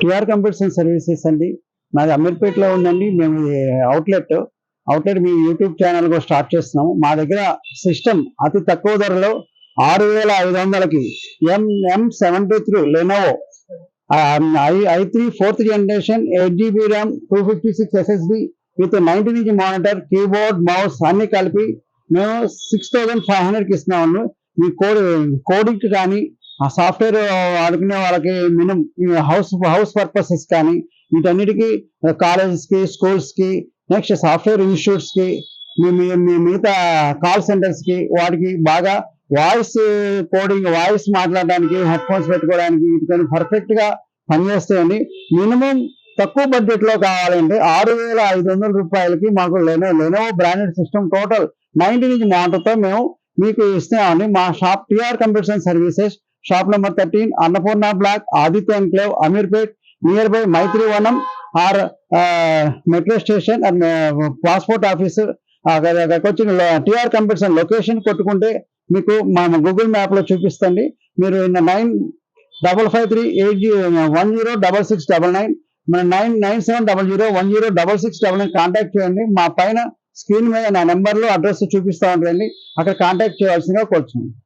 TR computers and services అండి. మాది అమీర్పేటలో ఉందండి. మేము అవుట్లెట్ మీ యూట్యూబ్ ఛానల్ కూడా స్టార్ట్ చేస్తున్నాము. మా దగ్గర సిస్టమ్ అతి తక్కువ ధరలో 6,500కి M73 Lenovo i3 4th generation 8GB RAM 256 SSD with 19 inch monitor, keyboard, mouse అన్ని కలిపి మేము 6,500కి ఇస్తున్నాము. మీ కోడింగ్ కానీ ఆ సాఫ్ట్వేర్ ఆడుకునే వాళ్ళకి మినిమం హౌస్ పర్పసెస్ కానీ వీటన్నిటికీ కాలేజెస్కి, స్కూల్స్కి, నెక్స్ట్ సాఫ్ట్వేర్ ఇన్స్టిట్యూట్స్కి, మిగతా కాల్ సెంటర్స్కి వాటికి బాగా వాయిస్ కోడింగ్, వాయిస్ మాట్లాడడానికి, హెడ్ ఫోన్స్ పెట్టుకోవడానికి వీటికి పర్ఫెక్ట్గా పనిచేస్తాయండి. మినిమం తక్కువ బడ్జెట్లో కావాలంటే 6,500 రూపాయలకి మాకు Lenovo branded system total 19 inch మానిటర్తో మేము మీకు ఇస్తున్నామండి. మా shop TR computers and services, shop number 13, Annapurna block, Aditya enclave, Ameerpet, near by Maitrivanam R metro station and passport office. అక్కడికి వచ్చి టిఆర్ కంప్యూటర్స్ అండ్ లొకేషన్ కొట్టుకుంటే మీకు మా గూగుల్ మ్యాప్లో చూపిస్తుంది. మీరు 9538106699 99700106699 కాంటాక్ట్ చేయండి. మా పైన స్క్రీన్ మీద నా నెంబర్లో అడ్రస్ చూపిస్తూ ఉంటాయండి. అక్కడ కాంటాక్ట్ చేయాల్సిందిగా కోరుచున్నాను.